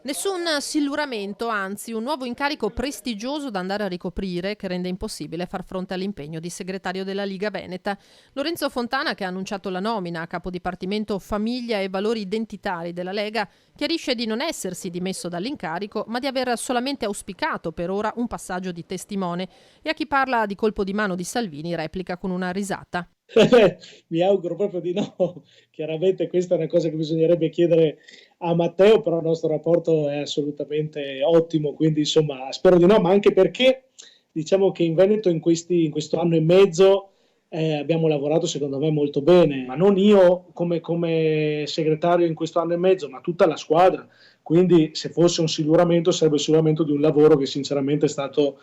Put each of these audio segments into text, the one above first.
Nessun silluramento, anzi un nuovo incarico prestigioso da andare a ricoprire che rende impossibile far fronte all'impegno di segretario della Liga Veneta. Lorenzo Fontana, che ha annunciato la nomina a capo dipartimento famiglia e valori identitari della Lega, chiarisce di non essersi dimesso dall'incarico, ma di aver solamente auspicato per ora un passaggio di testimone. E a chi parla di colpo di mano di Salvini replica con una risata. Mi auguro proprio di no. Chiaramente questa è una cosa che bisognerebbe chiedere a Matteo, però il nostro rapporto è assolutamente ottimo, quindi insomma spero di no, ma anche perché diciamo che in Veneto in questo anno e mezzo abbiamo lavorato secondo me molto bene, ma non io come segretario in questo anno e mezzo, ma tutta la squadra. Quindi se fosse un siluramento sarebbe il siluramento di un lavoro che sinceramente è stato,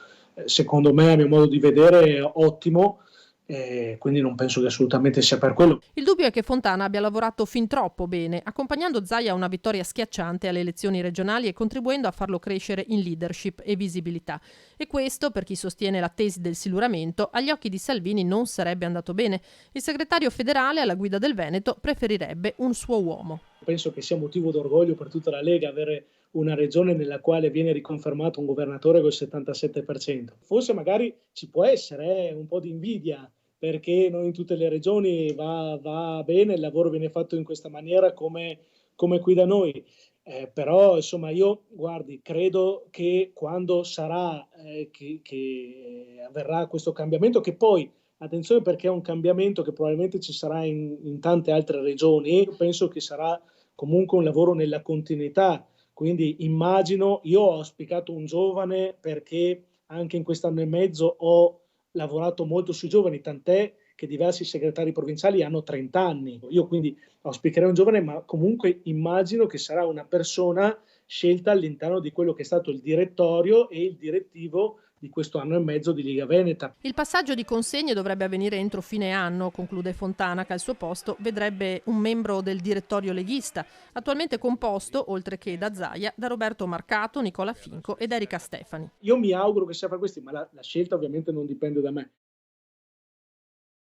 secondo me, a mio modo di vedere, ottimo. Quindi non penso che assolutamente sia per quello. Il dubbio è che Fontana abbia lavorato fin troppo bene, accompagnando Zaia a una vittoria schiacciante alle elezioni regionali e contribuendo a farlo crescere in leadership e visibilità. E questo, per chi sostiene la tesi del siluramento, agli occhi di Salvini non sarebbe andato bene. Il segretario federale alla guida del Veneto preferirebbe un suo uomo. Penso che sia motivo d'orgoglio per tutta la Lega avere una regione nella quale viene riconfermato un governatore col 77%. Forse magari ci può essere un po' di invidia, perché non in tutte le regioni va bene, il lavoro viene fatto in questa maniera come qui da noi. Però insomma io guardi, credo che quando sarà che avverrà questo cambiamento, che poi attenzione perché è un cambiamento che probabilmente ci sarà in tante altre regioni, io penso che sarà comunque un lavoro nella continuità, quindi immagino, io ho auspicato un giovane perché anche in quest'anno e mezzo ho lavorato molto sui giovani, tant'è che diversi segretari provinciali hanno 30 anni. Io quindi auspicherei un giovane, ma comunque immagino che sarà una persona scelta all'interno di quello che è stato il direttorio e il direttivo di questo anno e mezzo di Liga Veneta. Il passaggio di consegne dovrebbe avvenire entro fine anno, conclude Fontana, che al suo posto vedrebbe un membro del direttorio leghista, attualmente composto, oltre che da Zaia, da Roberto Marcato, Nicola Finco ed Erika Stefani. Io mi auguro che sia fra questi, ma la scelta ovviamente non dipende da me.